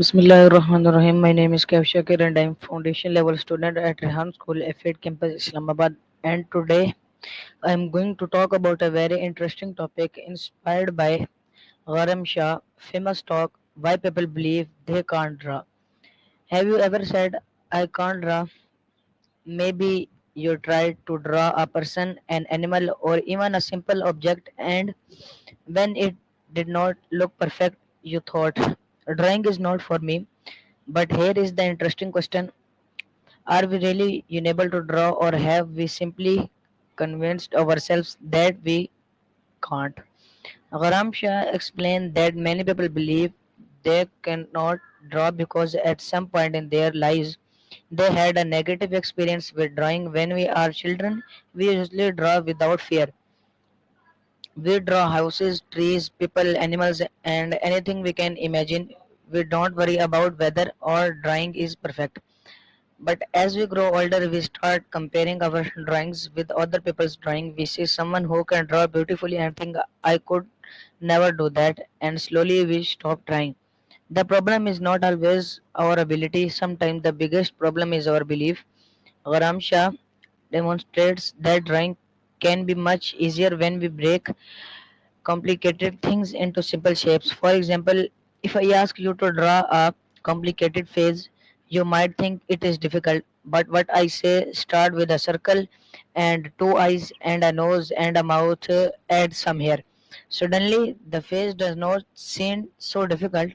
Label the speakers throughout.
Speaker 1: Bismillahirrahmanirrahim. My name is Kav Shakir and I am foundation level student at Rehan School, F8 campus, Islamabad. And today I am going to talk about a very interesting topic inspired by Gharam Shah, famous talk, why people believe they can't draw. Have you ever said, I can't draw? Maybe you tried to draw a person, an animal, or even a simple object, and when it did not look perfect, you thought, drawing is not for me. But here is the interesting question. Are we really unable to draw, or have we simply convinced ourselves that we can't? Gharam Shah explained that many people believe they cannot draw because at some point in their lives they had a negative experience with drawing. When we are children, we usually draw without fear. We draw houses, trees, people, animals, and anything we can imagine. We don't worry about whether our drawing is perfect. But as we grow older, we start comparing our drawings with other people's drawing. We see someone who can draw beautifully and think, I could never do that, and slowly we stop trying. The problem is not always our ability, sometimes the biggest problem is our belief. Gharam Shah demonstrates that drawing can be much easier when we break complicated things into simple shapes. For example, if I ask you to draw a complicated face, you might think it is difficult. But what I say, start with a circle and two eyes and a nose and a mouth, add some hair. Suddenly, the face does not seem so difficult.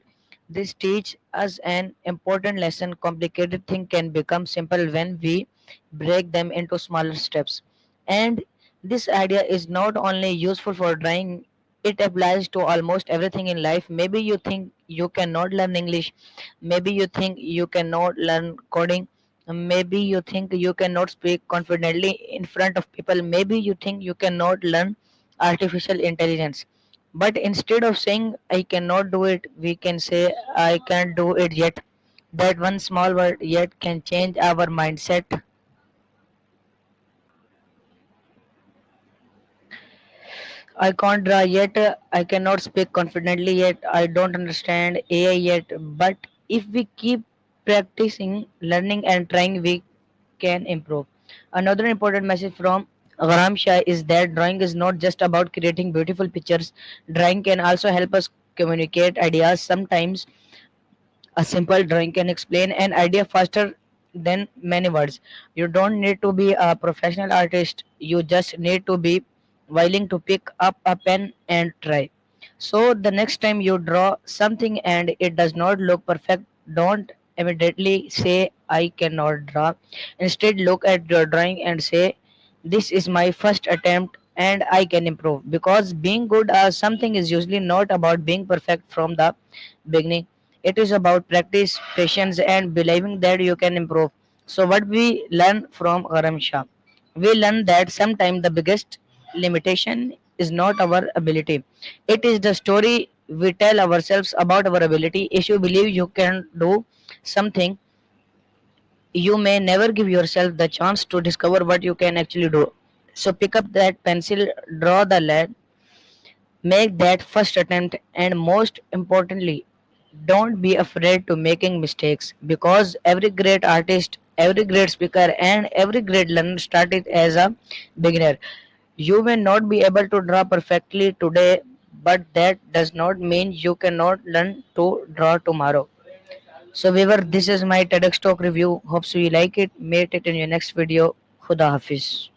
Speaker 1: This teaches us an important lesson. Complicated things can become simple when we break them into smaller steps. And this idea is not only useful for drawing, it applies to almost everything in life. Maybe you think you cannot learn English, maybe you think you cannot learn coding, maybe you think you cannot speak confidently in front of people, maybe you think you cannot learn artificial intelligence. But instead of saying I cannot do it, we can say I can't do it yet. That one small word yet can change our mindset. I can't draw yet, I cannot speak confidently yet, I don't understand AI yet. But if we keep practicing, learning, and trying, we can improve. Another important message from Gharam Shah is that drawing is not just about creating beautiful pictures, drawing can also help us communicate ideas. Sometimes a simple drawing can explain an idea faster than many words. You don't need to be a professional artist, you just need to be willing to pick up a pen and try. So, the next time you draw something and it does not look perfect, don't immediately say, I cannot draw. Instead, look at your drawing and say, this is my first attempt and I can improve. Because being good at something is usually not about being perfect from the beginning. It is about practice, patience, and believing that you can improve. So, what we learn from Gharam Shah? We learn that sometimes the biggest limitation is not our ability, it is the story we tell ourselves about our ability. If you believe you can do something, you may never give yourself the chance to discover what you can actually do. So, pick up that pencil, draw the lead, make that first attempt, and most importantly, don't be afraid to making mistakes, because every great artist, every great speaker, and every great learner started as a beginner. You may not be able to draw perfectly today, but that does not mean you cannot learn to draw tomorrow. So viewer, this is my TEDx talk review. Hopes you like it. Meet it in your next video. Khuda Hafiz.